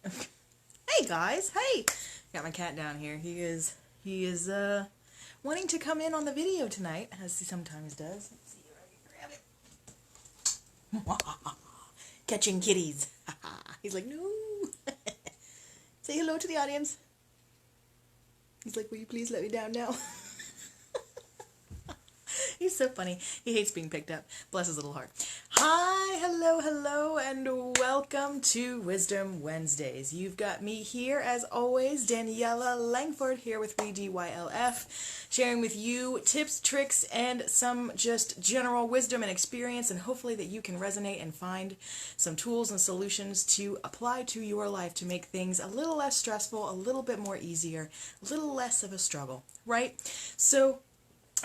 Hey guys, hey! Got my cat down here. He is wanting to come in on the video tonight, as he sometimes does. Let's see if I can grab it. Catching kitties. He's like, no. Say hello to the audience. He's like, will you please let me down now? He's so funny. He hates being picked up. Bless his little heart. Hi, hello, and welcome to Wisdom Wednesdays. You've got me here, as always, Daniella Langford, here with ReDYLF, sharing with you tips, tricks, and some just general wisdom and experience, and hopefully that you can resonate and find some tools and solutions to apply to your life to make things a little less stressful, a little bit more easier, a little less of a struggle, right? So,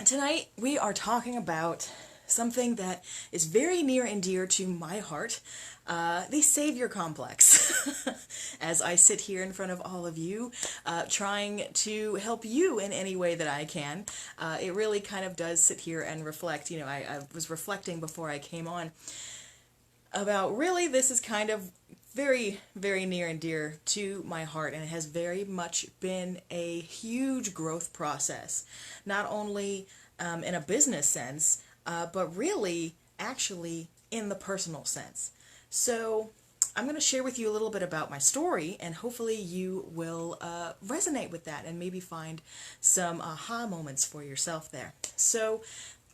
tonight we are talking about something that is very near and dear to my heart, the savior complex. As I sit here in front of all of you, trying to help you in any way that I can, it really kind of does sit here and reflect. I was reflecting before I came on about really this is kind of very, very near and dear to my heart, and it has very much been a huge growth process, not only in a business sense, but really, actually, in the personal sense. So, I'm going to share with you a little bit about my story, and hopefully you will resonate with that and maybe find some aha moments for yourself there. So,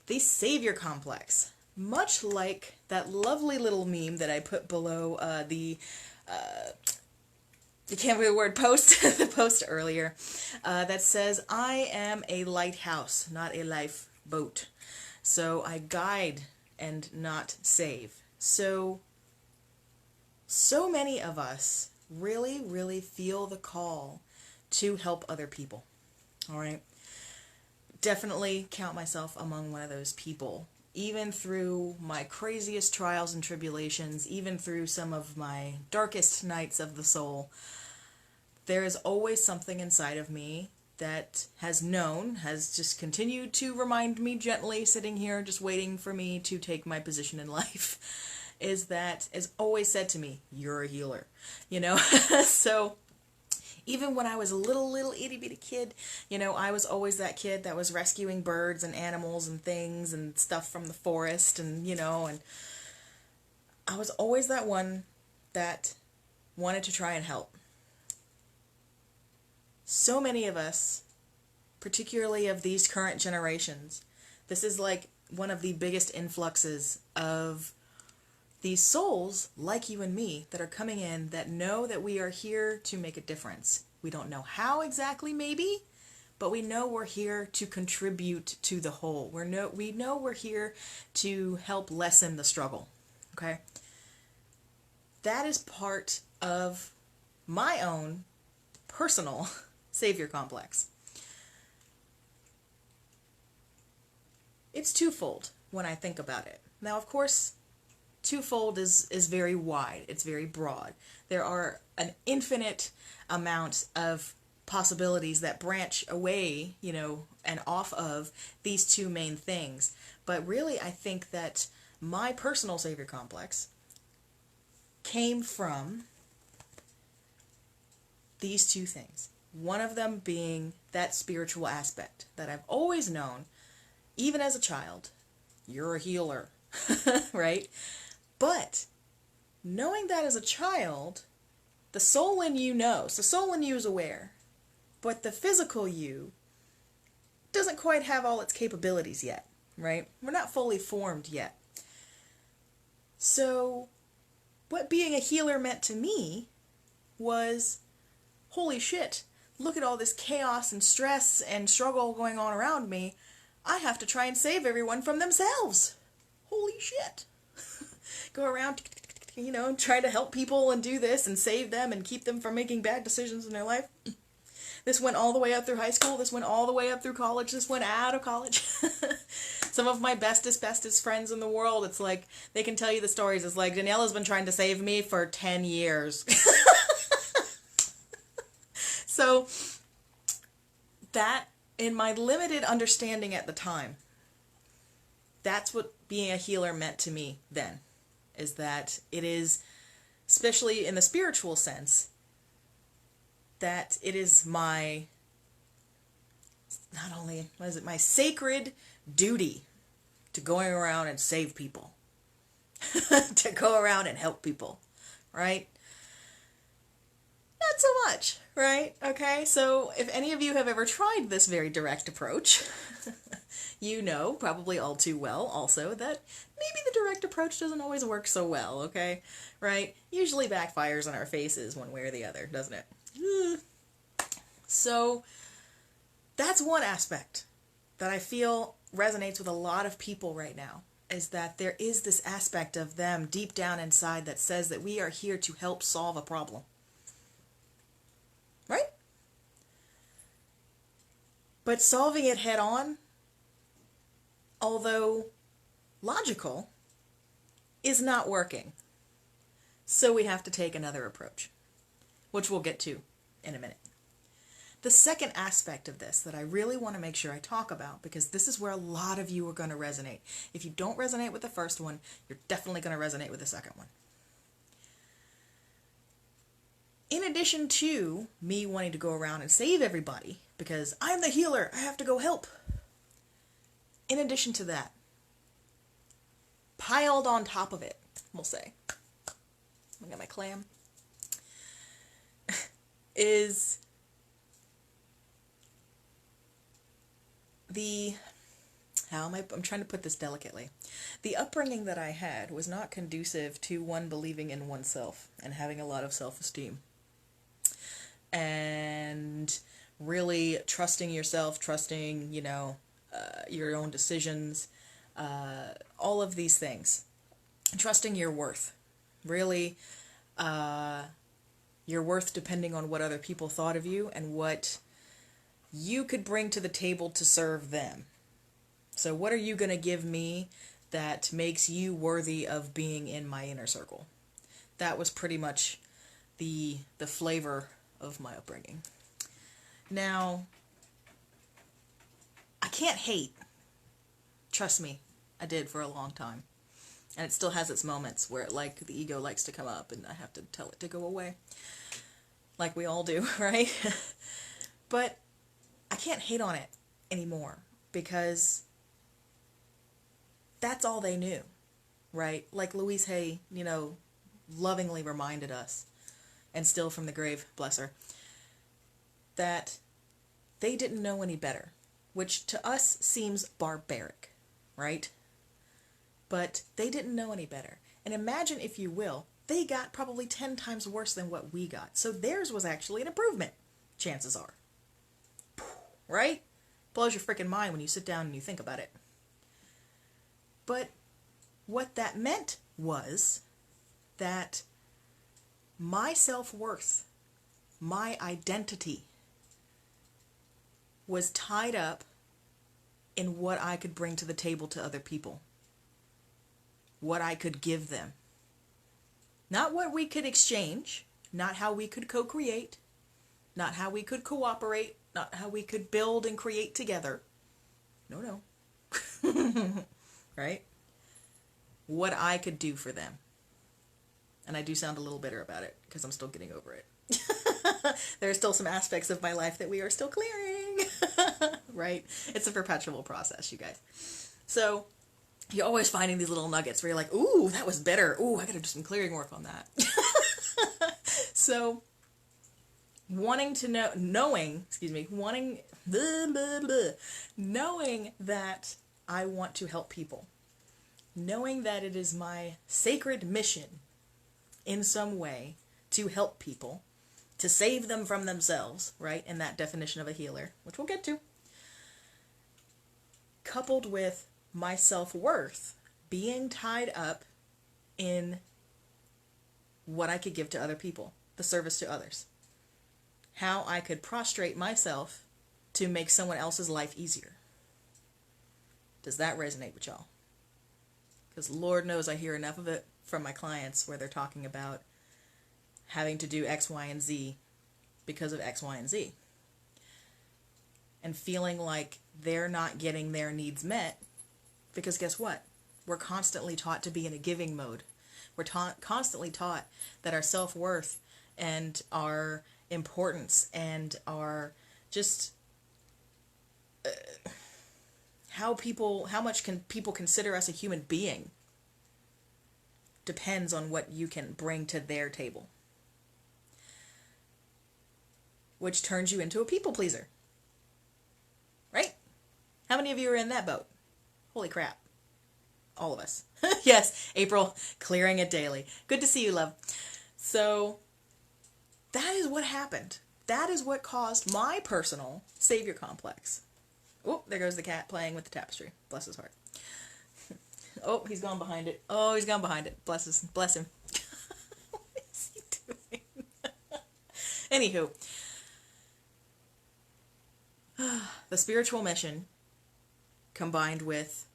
the savior complex. Much like that lovely little meme that I put below the you can't read the word post, the post earlier, that says, I am a lighthouse, not a lifeboat. So I guide and not save. So many of us really, really feel the call to help other people. All right? Definitely count myself among one of those people. Even through my craziest trials and tribulations, even through some of my darkest nights of the soul, there is always something inside of me that has just continued to remind me gently, sitting here just waiting for me to take my position in life, is always said to me, you're a healer, So even when I was a little itty bitty kid, I was always that kid that was rescuing birds and animals and things and stuff from the forest, and and I was always that one that wanted to try and help. So many of us, particularly of these current generations, this is like one of the biggest influxes of these souls like you and me that are coming in that know that we are here to make a difference. We don't know how exactly, maybe, but we know we're here to contribute to the whole. We know we're here to help lessen the struggle. Okay? That is part of my own personal savior complex. It's twofold when I think about it. Now, of course, twofold is very wide. It's very broad. There are an infinite amount of possibilities that branch away, and off of these two main things. But really, I think that my personal savior complex came from these two things. One of them being that spiritual aspect that I've always known, even as a child, you're a healer, right? But knowing that as a child, the soul in you knows. The soul in you is aware. But the physical you doesn't quite have all its capabilities yet, right? We're not fully formed yet. So what being a healer meant to me was, holy shit, look at all this chaos and stress and struggle going on around me. I have to try and save everyone from themselves. Holy shit. Go around, try to help people and do this and save them and keep them from making bad decisions in their life. This went all the way up through high school. This went all the way up through college. This went out of college. Some of my bestest friends in the world, it's like, they can tell you the stories. It's like, Daniella's been trying to save me for 10 years. So, that, in my limited understanding at the time, that's what being a healer meant to me then. Is that it is, especially in the spiritual sense, that it is my, not only, what is it, my sacred duty to going around and save people, to go around and help people, right? Not so much, right? Okay, so if any of you have ever tried this very direct approach, you know probably all too well also that maybe the direct approach doesn't always work so well, okay? Right? Usually backfires on our faces one way or the other, doesn't it? So that's one aspect that I feel resonates with a lot of people right now, is that there is this aspect of them deep down inside that says that we are here to help solve a problem. Right? But solving it head on, although logical, is not working. So we have to take another approach, which we'll get to in a minute. The second aspect of this that I really want to make sure I talk about, because this is where a lot of you are going to resonate. If you don't resonate with the first one, you're definitely going to resonate with the second one. In addition to me wanting to go around and save everybody, because I'm the healer, I have to go help. In addition to that, piled on top of it, we'll say, I got my clam, is I'm trying to put this delicately. The upbringing that I had was not conducive to one believing in oneself and having a lot of self-esteem. And really trusting yourself, trusting, your own decisions, all of these things. Trusting your worth. Really, your worth depending on what other people thought of you and what you could bring to the table to serve them. So what are you going to give me that makes you worthy of being in my inner circle? That was pretty much the flavor of my upbringing. Now, I can't hate. Trust me, I did for a long time. And it still has its moments where the ego likes to come up and I have to tell it to go away. Like we all do, right? But I can't hate on it anymore because that's all they knew, right? Like Louise Hay, lovingly reminded us, and still from the grave, bless her, that they didn't know any better, which to us seems barbaric, right? But they didn't know any better. And imagine, if you will, they got probably 10 times worse than what we got. So theirs was actually an improvement, chances are. Right? Blows your freaking mind when you sit down and you think about it. But what that meant was that my self-worth, my identity, was tied up in what I could bring to the table to other people. What I could give them. Not what we could exchange, not how we could co-create, not how we could cooperate, not how we could build and create together. No. Right? What I could do for them. And I do sound a little bitter about it because I'm still getting over it. There are still some aspects of my life that we are still clearing. Right? It's a perpetual process, you guys. So you're always finding these little nuggets where you're like, ooh, that was better. Ooh, I gotta do some clearing work on that. So knowing that I want to help people, knowing that it is my sacred mission in some way to help people, to save them from themselves, right, in that definition of a healer, which we'll get to, coupled with my self-worth being tied up in what I could give to other people, the service to others. How I could prostrate myself to make someone else's life easier. Does that resonate with y'all? Because Lord knows I hear enough of it from my clients where they're talking about having to do X, Y, and Z because of X, Y, and Z. And feeling like they're not getting their needs met because guess what? We're constantly taught to be in a giving mode. We're constantly taught that our self-worth and our importance and our just how much can people consider us a human being depends on what you can bring to their table, which turns you into a people pleaser, right? How many of you are in that boat? Holy crap. All of us. Yes, April, clearing it daily. Good to see you, love. So that is what happened. That is what caused my personal savior complex. Oh, there goes the cat playing with the tapestry. Bless his heart. Oh, he's gone behind it. Oh, he's gone behind it. Bless him. What is he doing? Anywho, the spiritual mission combined with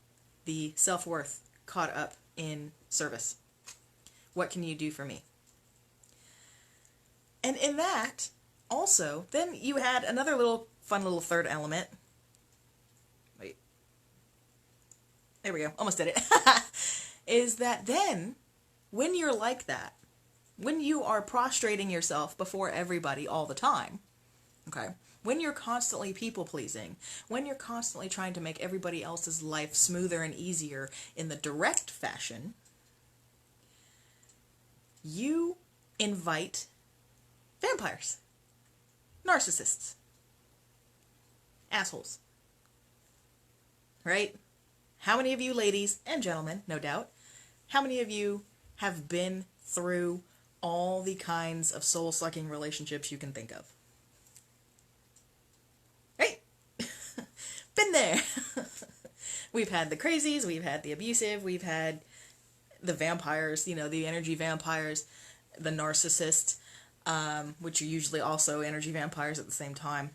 the self-worth caught up in service. What can you do for me? And in that, also, then you had another fun little third element. Wait. There we go. Almost did it. Is that then, when you're like that, when you are prostrating yourself before everybody all the time, okay, when you're constantly people-pleasing, when you're constantly trying to make everybody else's life smoother and easier in the direct fashion, you invite vampires, narcissists, assholes, right? How many of you ladies and gentlemen, no doubt, how many of you have been through all the kinds of soul-sucking relationships you can think of? Right? Been there. We've had the crazies, we've had the abusive, we've had the vampires, the energy vampires, the narcissists, which are usually also energy vampires at the same time.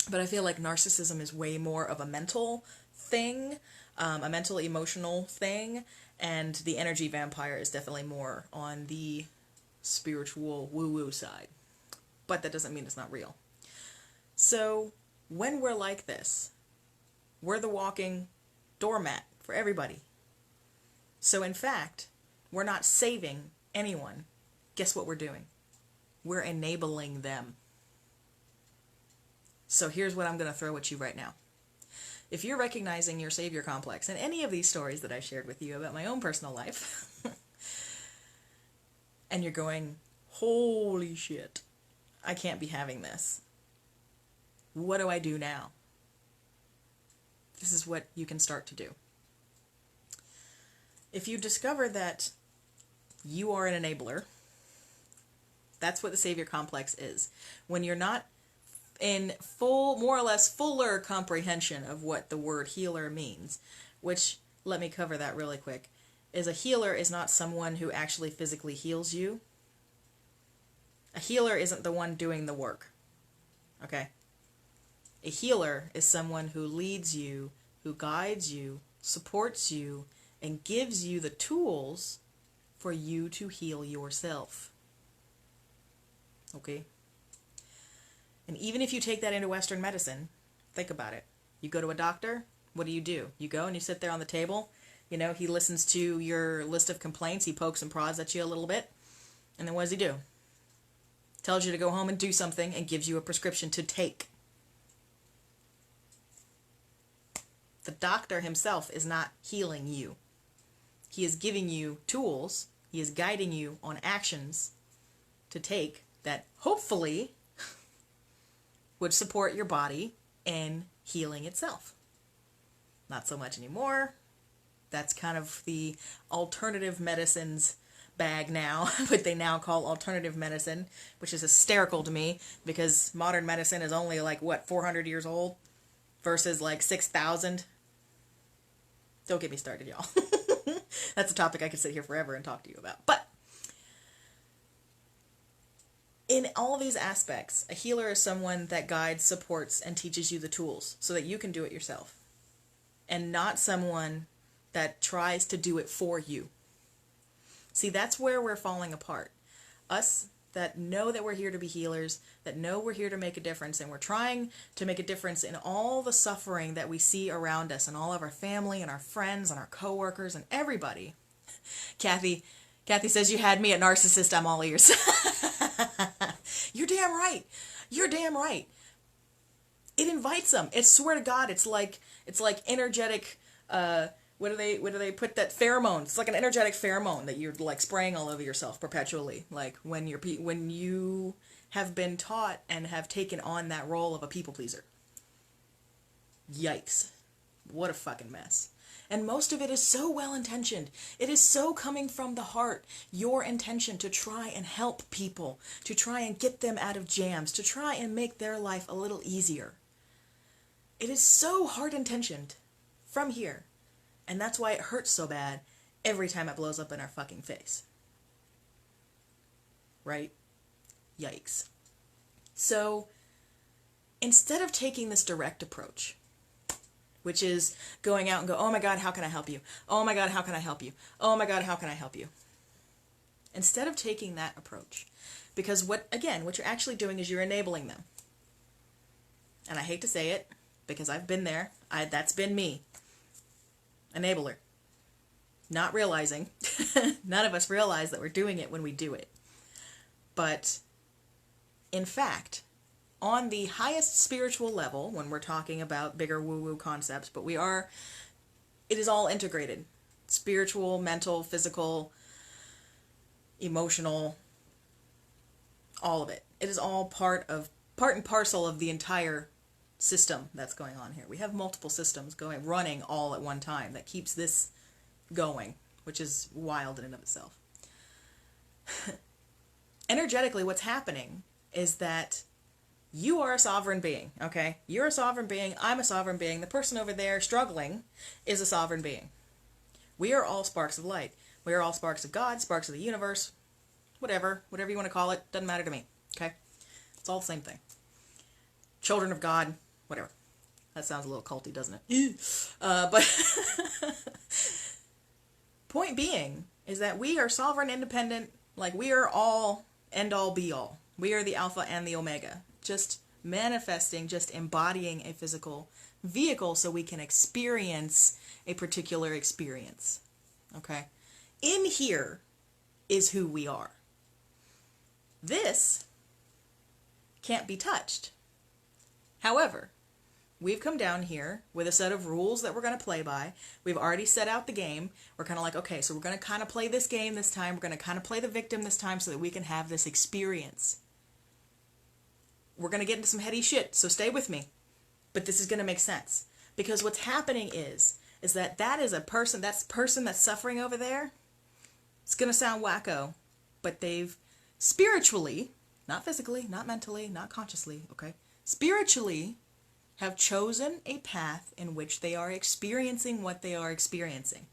But I feel like narcissism is way more of a mental thing, a mental emotional thing, and the energy vampire is definitely more on the spiritual woo-woo side. But that doesn't mean it's not real. So when we're like this, we're the walking doormat for everybody. So in fact, we're not saving anyone. Guess what we're doing? We're enabling them. So here's what I'm going to throw at you right now. If you're recognizing your savior complex in any of these stories that I shared with you about my own personal life, and you're going, holy shit, I can't be having this. What do I do now? This is what you can start to do. If you discover that you are an enabler, that's what the savior complex is. When you're not in more or less fuller comprehension of what the word healer means, which, let me cover that really quick, is a healer is not someone who actually physically heals you. A healer isn't the one doing the work. Okay? A healer is someone who leads you, who guides you, supports you, and gives you the tools for you to heal yourself. Okay? And even if you take that into Western medicine, think about it. You go to a doctor, what do? You go and you sit there on the table, he listens to your list of complaints, he pokes and prods at you a little bit, and then what does he do? Tells you to go home and do something and gives you a prescription to take. The doctor himself is not healing you. He is giving you tools, he is guiding you on actions to take that hopefully would support your body in healing itself. Not so much anymore. That's kind of the alternative medicines bag now, what they now call alternative medicine, which is hysterical to me because modern medicine is only 400 years old versus 6,000. Don't get me started, y'all. That's a topic I could sit here forever and talk to you about. But in all these aspects, a healer is someone that guides, supports, and teaches you the tools so that you can do it yourself. And not someone that tries to do it for you. See, that's where we're falling apart. Us that know that we're here to be healers, that know we're here to make a difference, and we're trying to make a difference in all the suffering that we see around us, and all of our family, and our friends, and our coworkers, and everybody. Kathy says, you had me at narcissist, I'm all ears. You're You're damn right. You're damn right. It invites them. It's, swear to God, it's like energetic, what do they put that pheromone? It's like an energetic pheromone that you're like spraying all over yourself perpetually. Like when you have been taught and have taken on that role of a people pleaser. Yikes. What a fucking mess. And most of it is so well intentioned. It is so coming from the heart. Your intention to try and help people, to try and get them out of jams, to try and make their life a little easier. It is so heart intentioned from here. And that's why it hurts so bad every time it blows up in our fucking face. Right? Yikes. So instead of taking this direct approach, which is going out and go, oh my God, how can I help you? Oh my God, how can I help you? Oh my God, how can I help you? Instead of taking that approach, because what you're actually doing is you're enabling them. And I hate to say it, because I've been there. That's been me. Enabler. Not realizing. None of us realize that we're doing it when we do it. But, in fact, on the highest spiritual level, when we're talking about bigger woo-woo concepts, but it is all integrated. Spiritual, mental, physical, emotional, all of it. It is all part and parcel of the entire system that's going on here. We have multiple systems running all at one time that keeps this going, which is wild in and of itself. Energetically, what's happening is that you are a sovereign being, okay? You're a sovereign being, I'm a sovereign being, the person over there struggling is a sovereign being. We are all sparks of light. We are all sparks of God, sparks of the universe, whatever you want to call it, doesn't matter to me, okay? It's all the same thing. Children of God, whatever. That sounds a little culty, doesn't it? But point being is that we are sovereign, independent, like we are all end all be all. We are the alpha and the omega. Just manifesting, just embodying a physical vehicle so we can experience a particular experience. Okay? In here is who we are. This can't be touched. However, we've come down here with a set of rules that we're going to play by. We've already set out the game. We're kind of like, okay, so we're going to kind of play this game this time. We're going to kind of play the victim this time so that we can have this experience. We're going to get into some heady shit, so stay with me. But this is going to make sense. Because what's happening is that is a person, that's suffering over there. It's going to sound wacko, but they've spiritually, not physically, not mentally, not consciously, okay? Spiritually have chosen a path in which they are experiencing what they are experiencing.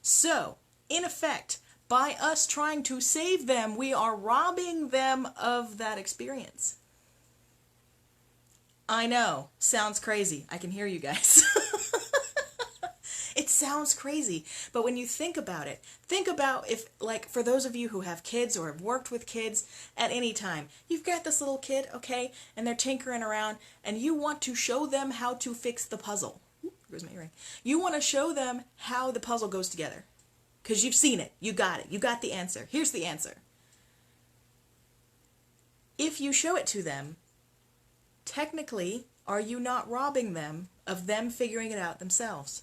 So, in effect, by us trying to save them, we are robbing them of that experience. I know, sounds crazy. I can hear you guys. It sounds crazy, but when you think about it, think about if, like, for those of you who have kids or have worked with kids at any time, you've got this little kid, okay, and they're tinkering around, and you want to show them how to fix the puzzle. Where's my earring? You want to show them how the puzzle goes together, because you've seen it, you got it, you got the answer. Here's the answer. If you show it to them, technically, are you not robbing them of them figuring it out themselves?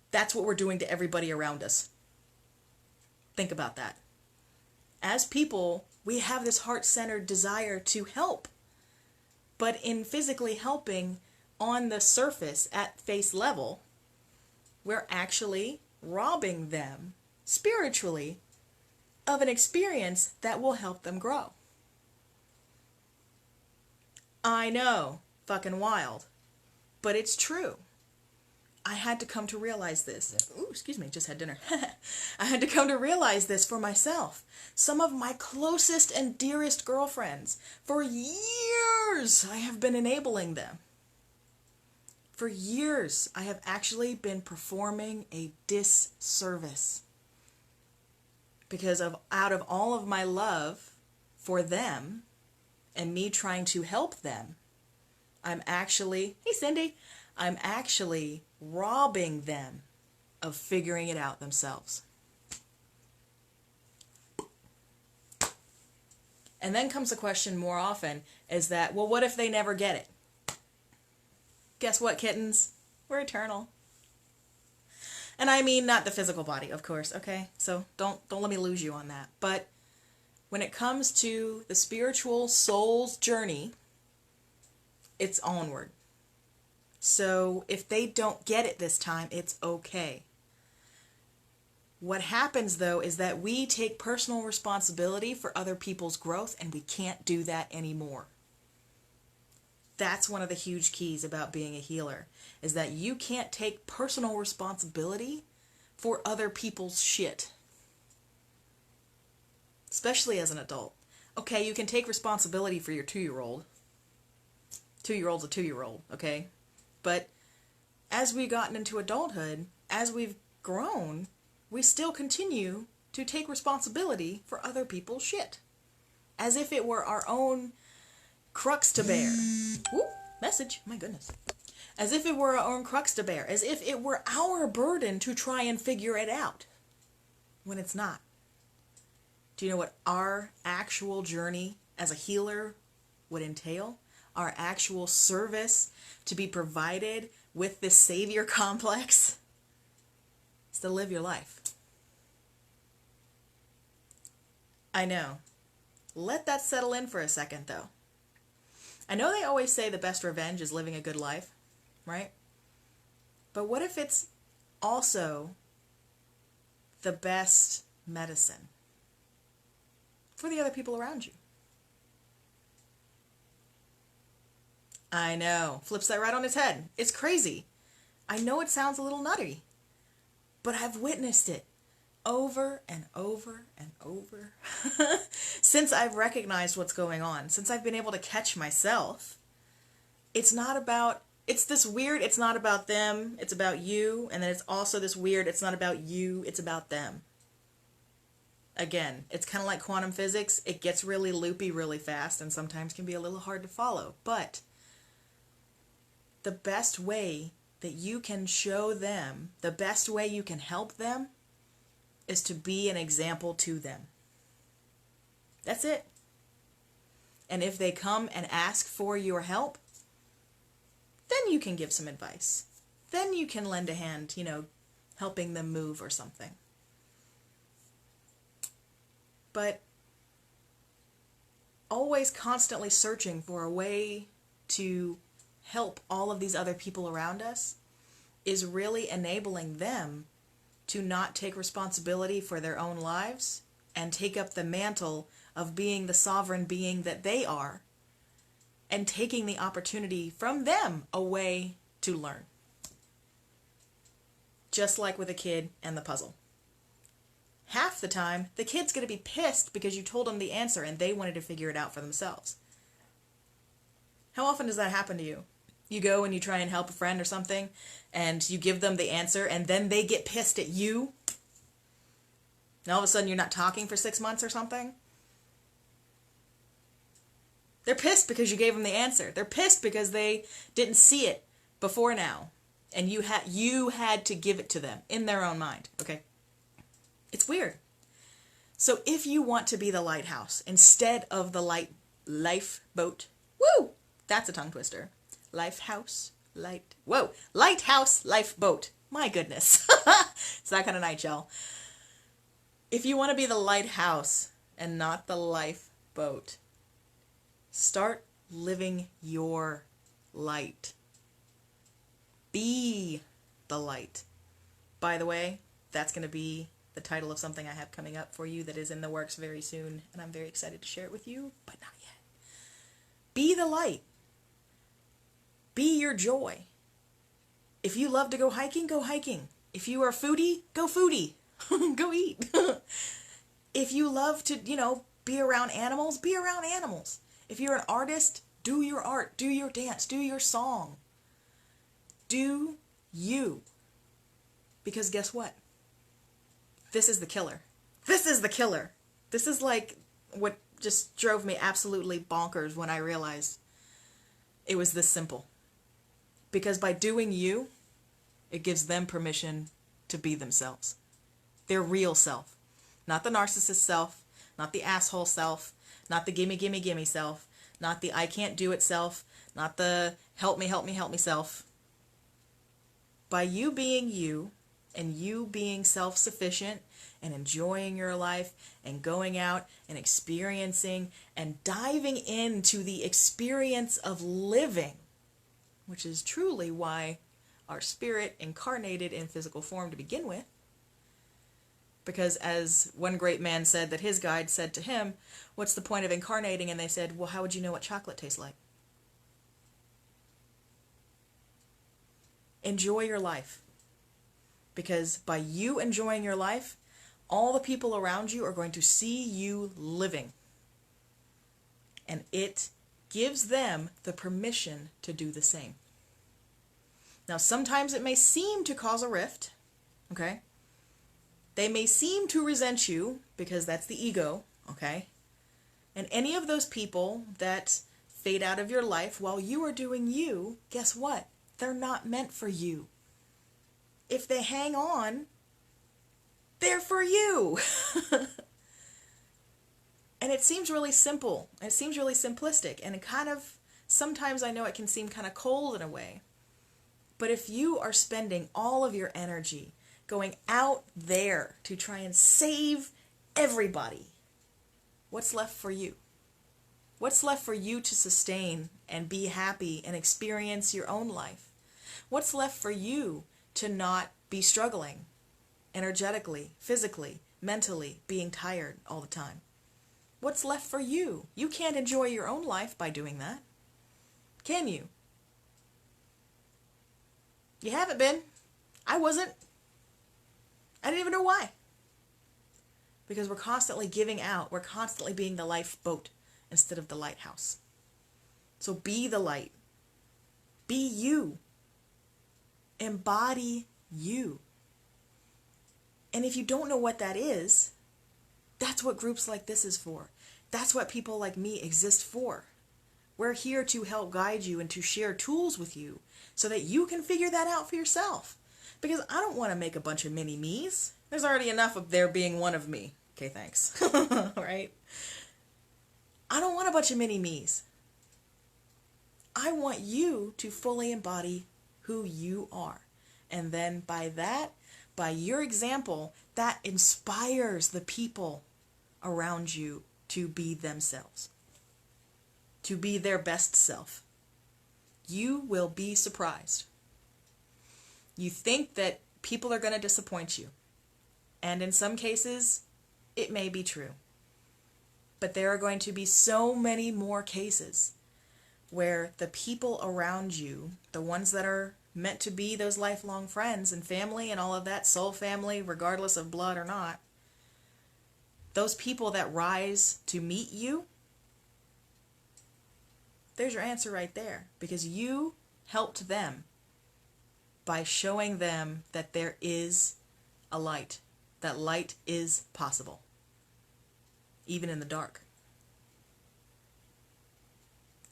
That's what we're doing to everybody around us. Think about that. As people, we have this heart-centered desire to help. But in physically helping on the surface at face level, we're actually robbing them spiritually of an experience that will help them grow. I know, fucking wild, but it's true. I had to come to realize this. Ooh, excuse me, just had dinner. I had to come to realize this for myself. Some of my closest and dearest girlfriends, for years, I have been enabling them. For years, I have actually been performing a disservice. Because out of all of my love for them and me trying to help them, I'm actually robbing them of figuring it out themselves. And then comes the question more often is that, well, what if they never get it? Guess what, kittens? We're eternal. And I mean not the physical body, of course, okay? So don't let me lose you on that. But when it comes to the spiritual soul's journey, it's onward. So if they don't get it this time, it's okay. What happens, though, is that we take personal responsibility for other people's growth, and we can't do that anymore. That's one of the huge keys about being a healer, is that you can't take personal responsibility for other people's shit. Especially as an adult. Okay, you can take responsibility for your 2-year-old. 2-year-old's a 2-year-old, okay? But as we've gotten into adulthood, as we've grown, we still continue to take responsibility for other people's shit. As if it were our own crux to bear. Ooh, message, my goodness. As if it were our own crux to bear. As if it were our burden to try and figure it out. When it's not. Do you know what our actual journey as a healer would entail? Our actual service to be provided with this savior complex? Is to live your life. I know. Let that settle in for a second, though. I know they always say the best revenge is living a good life, right? But what if it's also the best medicine for the other people around you? I know. Flips that right on its head. It's crazy. I know it sounds a little nutty, but I've witnessed it over and over and over since I've recognized what's going on, since I've been able to catch myself. It's not about, it's this weird, it's not about them, it's about you, and then it's also this weird, it's not about you, it's about them. Again, it's kind of like quantum physics. It gets really loopy really fast and sometimes can be a little hard to follow, but the best way that you can show them, the best way you can help them, is to be an example to them. That's it. And if they come and ask for your help, then you can give some advice. Then you can lend a hand, helping them move or something. But always constantly searching for a way to help all of these other people around us is really enabling them to not take responsibility for their own lives and take up the mantle of being the sovereign being that they are and taking the opportunity from them away to learn. Just like with a kid and the puzzle. Half the time, the kid's going to be pissed because you told them the answer and they wanted to figure it out for themselves. How often does that happen to you? You go and you try and help a friend or something, and you give them the answer, and then they get pissed at you. And all of a sudden you're not talking for 6 months or something. They're pissed because you gave them the answer. They're pissed because they didn't see it before now. And you had to give it to them in their own mind. Okay? It's weird. So if you want to be the lighthouse instead of the lifeboat, woo! That's a tongue twister. Lighthouse, lifeboat. My goodness. It's that kind of night, y'all. If you want to be the lighthouse and not the lifeboat, start living your light. Be the light. By the way, that's going to be the title of something I have coming up for you that is in the works very soon, and I'm very excited to share it with you, but not yet. Be the light. Be your joy. If you love to go hiking, go hiking. If you are a foodie, go foodie. Go eat. If you love to, be around animals, be around animals. If you're an artist, do your art, do your dance, do your song. Do you. Because guess what? This is the killer. This is the killer. This is like what just drove me absolutely bonkers when I realized it was this simple. Because by doing you, it gives them permission to be themselves. Their real self. Not the narcissist self, Not the asshole self, not the gimme, gimme, gimme self, not the I can't do it self, not the help me, help me, help me self. By you being you, and you being self-sufficient and enjoying your life and going out and experiencing and diving into the experience of living, which is truly why our spirit incarnated in physical form to begin with. Because as one great man said, that his guide said to him, what's the point of incarnating? And they said, well, how would you know what chocolate tastes like? Enjoy your life. Because by you enjoying your life, all the people around you are going to see you living. And it gives them the permission to do the same. Now, sometimes it may seem to cause a rift, okay? They may seem to resent you because that's the ego, okay? And any of those people that fade out of your life while you are doing you, guess what? They're not meant for you. If they hang on, they're for you. And it seems really simple. It seems really simplistic. And it kind of, sometimes I know it can seem kind of cold in a way. But if you are spending all of your energy going out there to try and save everybody, what's left for you? What's left for you to sustain and be happy and experience your own life? What's left for you to not be struggling energetically, physically, mentally, being tired all the time? What's left for you? You can't enjoy your own life by doing that. Can you? You haven't been. I wasn't. I didn't even know why. Because we're constantly giving out. We're constantly being the lifeboat instead of the lighthouse. So be the light. Be you. Embody you. And if you don't know what that is, that's what groups like this is for. That's what people like me exist for. We're here to help guide you and to share tools with you so that you can figure that out for yourself. Because I don't want to make a bunch of mini-me's. There's already enough of there being one of me. Okay, thanks. Right? I don't want a bunch of mini-me's. I want you to fully embody who you are. And then by that, by your example, that inspires the people around you to be themselves, to be their best self. You will be surprised. You think that people are going to disappoint you. And in some cases, it may be true. But there are going to be so many more cases where the people around you, the ones that are meant to be those lifelong friends and family and all of that, soul family, regardless of blood or not, those people that rise to meet you, there's your answer right there. Because you helped them by showing them that there is a light. That light is possible, even in the dark.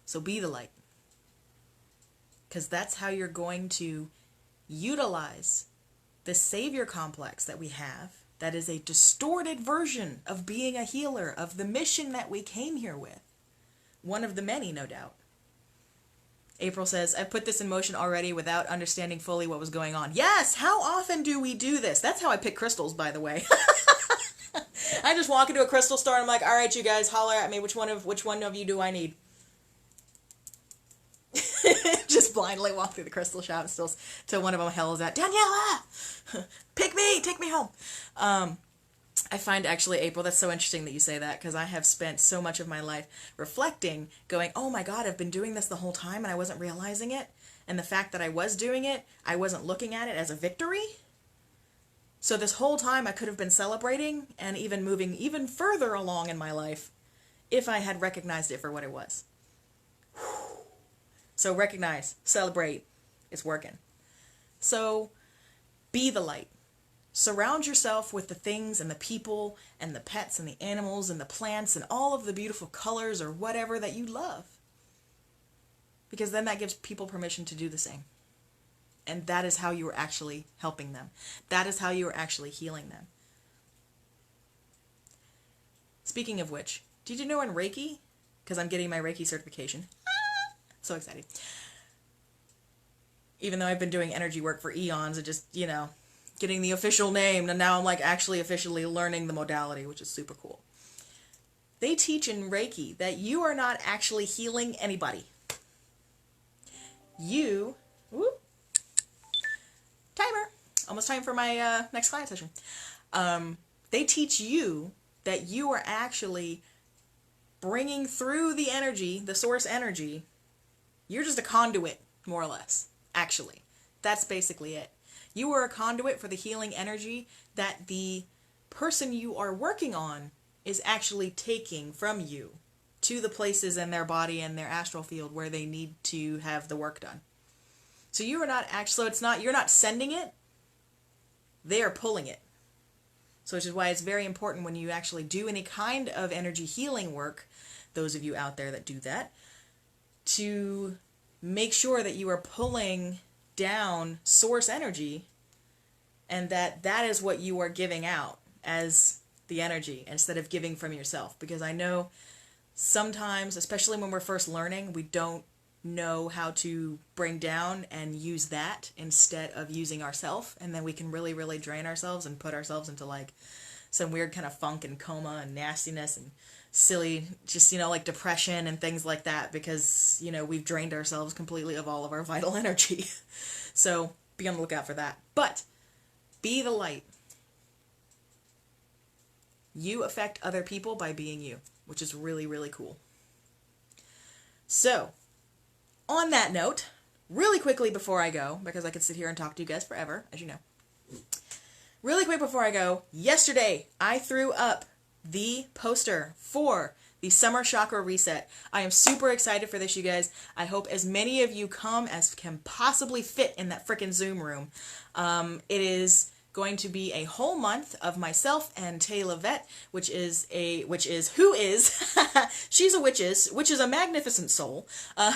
So be the light. Because that's how you're going to utilize the savior complex that we have, that is a distorted version of being a healer, of the mission that we came here with. One of the many, no doubt. April says, I put this in motion already without understanding fully what was going on. Yes, how often do we do this? That's how I pick crystals, by the way. I just walk into a crystal store and I'm like, all right, you guys, holler at me. Which one of you do I need? Just blindly walk through the crystal shop and still till one of them yells out, Daniella, pick me, take me home. I find actually, April, that's so interesting that you say that, because I have spent so much of my life reflecting, going, oh my God, I've been doing this the whole time and I wasn't realizing it. And the fact that I was doing it, I wasn't looking at it as a victory. So this whole time I could have been celebrating and even moving even further along in my life if I had recognized it for what it was. So recognize, celebrate, it's working. So be the light. Surround yourself with the things and the people and the pets and the animals and the plants and all of the beautiful colors or whatever that you love. Because then that gives people permission to do the same. And that is how you are actually helping them. That is how you are actually healing them. Speaking of which, did you know in Reiki, because I'm getting my Reiki certification, so excited. Even though I've been doing energy work for eons, it just, getting the official name, and now I'm like actually officially learning the modality, which is super cool. They teach in Reiki that you are not actually healing anybody. You, timer, almost time for my next client session. They teach you that you are actually bringing through the energy, the source energy. You're just a conduit, more or less, actually. That's basically it. You are a conduit for the healing energy that the person you are working on is actually taking from you to the places in their body and their astral field where they need to have the work done. So you are not actually, you're not sending it, they are pulling it. So which is why it's very important when you actually do any kind of energy healing work, those of you out there that do that, to make sure that you are pulling down source energy and that is what you are giving out as the energy instead of giving from yourself. Because I know sometimes, especially when we're first learning, we don't know how to bring down and use that instead of using ourselves, and then we can really, really drain ourselves and put ourselves into like some weird kind of funk and coma and nastiness and silly, just, like depression and things like that, because, we've drained ourselves completely of all of our vital energy. So be on the lookout for that. But be the light. You affect other people by being you, which is really, really cool. So, on that note, really quickly before I go, because I could sit here and talk to you guys forever, as you know. Really quick before I go, yesterday I threw up the poster for the Summer Chakra Reset. I am super excited for this, you guys. I hope as many of you come as can possibly fit in that frickin' Zoom room. It is going to be a whole month of myself and Tay Lavette, she's a which is a magnificent soul,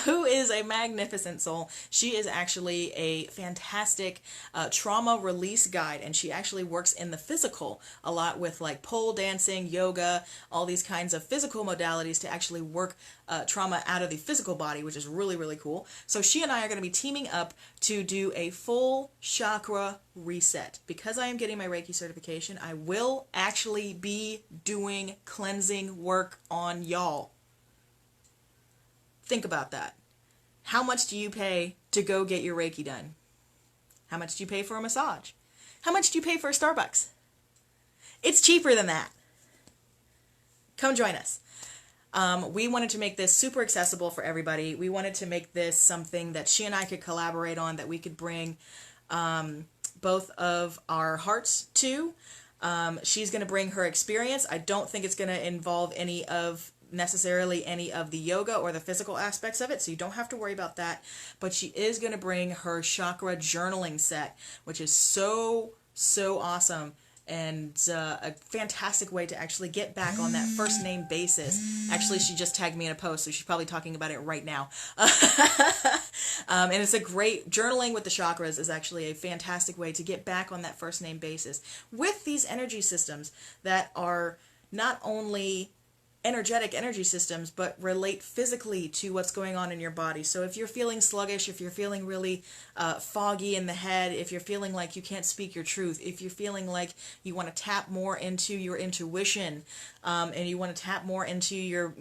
who is a magnificent soul. She is actually a fantastic trauma release guide, and she actually works in the physical a lot with like pole dancing, yoga, all these kinds of physical modalities to actually work trauma out of the physical body, which is really, really cool. So she and I are going to be teaming up to do a full chakra reset. Because I am getting my Reiki certification, I will actually be doing cleansing work on y'all. Think about that. How much do you pay to go get your Reiki done? How much do you pay for a massage? How much do you pay for a Starbucks? It's cheaper than that. Come join us. We wanted to make this super accessible for everybody. We wanted to make this something that she and I could collaborate on, that we could bring both of our hearts to. She's going to bring her experience. I don't think it's going to involve necessarily any of the yoga or the physical aspects of it, so you don't have to worry about that. But she is going to bring her chakra journaling set, which is so, so awesome. And a fantastic way to actually get back on that first name basis. Actually, she just tagged me in a post, so she's probably talking about it right now. And it's a great, journaling with the chakras is actually a fantastic way to get back on that first name basis with these energy systems that are not only energetic energy systems, but relate physically to what's going on in your body. So if you're feeling sluggish, if you're feeling really foggy in the head, if you're feeling like you can't speak your truth, if you're feeling like you want to tap more into your intuition, and you want to tap more into your,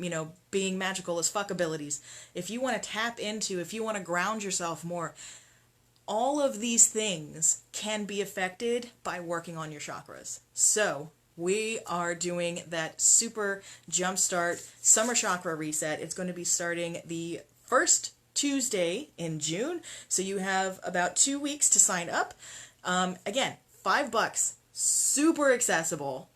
being magical as fuck abilities, if you want to ground yourself more, all of these things can be affected by working on your chakras. So we are doing that super jumpstart summer chakra reset. It's going to be starting the first Tuesday in June. So you have about 2 weeks to sign up. Again, $5, super accessible.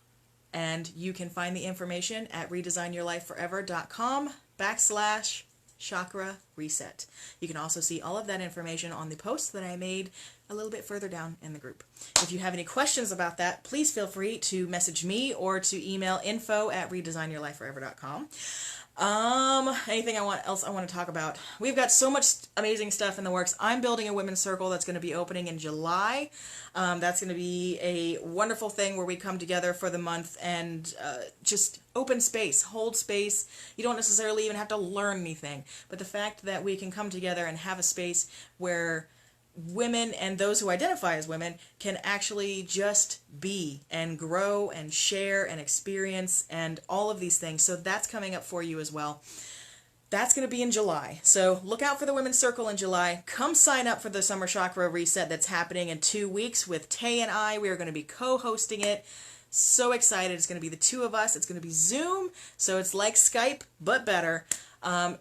And you can find the information at redesignyourlifeforever.com/chakra reset. You can also see all of that information on the post that I made a little bit further down in the group. If you have any questions about that, please feel free to message me or to email info@redesignyourlifeforever.com. Anything else I want to talk about? We've got so much amazing stuff in the works. I'm building a women's circle that's going to be opening in July. That's going to be a wonderful thing where we come together for the month and just open space, hold space. You don't necessarily even have to learn anything, but the fact that we can come together and have a space where women and those who identify as women can actually just be and grow and share and experience and all of these things. So that's coming up for you as well. That's going to be in July. So look out for the Women's Circle in July. Come sign up for the Summer Chakra Reset that's happening in 2 weeks with Tay and I. We are going to be co-hosting it. So excited. It's going to be the two of us. It's going to be Zoom. So it's like Skype, but better.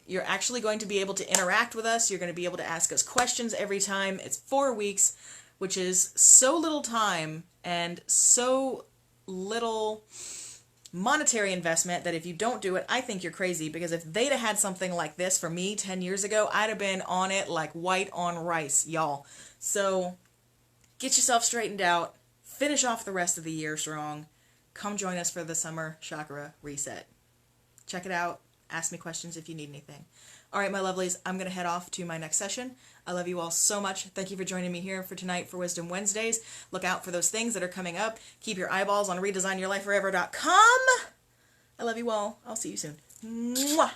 You're actually going to be able to interact with us. You're going to be able to ask us questions every time. It's 4 weeks, which is so little time and so little monetary investment that if you don't do it, I think you're crazy, because if they'd have had something like this for me 10 years ago, I'd have been on it like white on rice, y'all. So get yourself straightened out. Finish off the rest of the year strong. Come join us for the Summer Chakra Reset. Check it out. Ask me questions if you need anything. All right, my lovelies, I'm going to head off to my next session. I love you all so much. Thank you for joining me here for tonight for Wisdom Wednesdays. Look out for those things that are coming up. Keep your eyeballs on redesignyourlifeforever.com. I love you all. I'll see you soon. Mwah!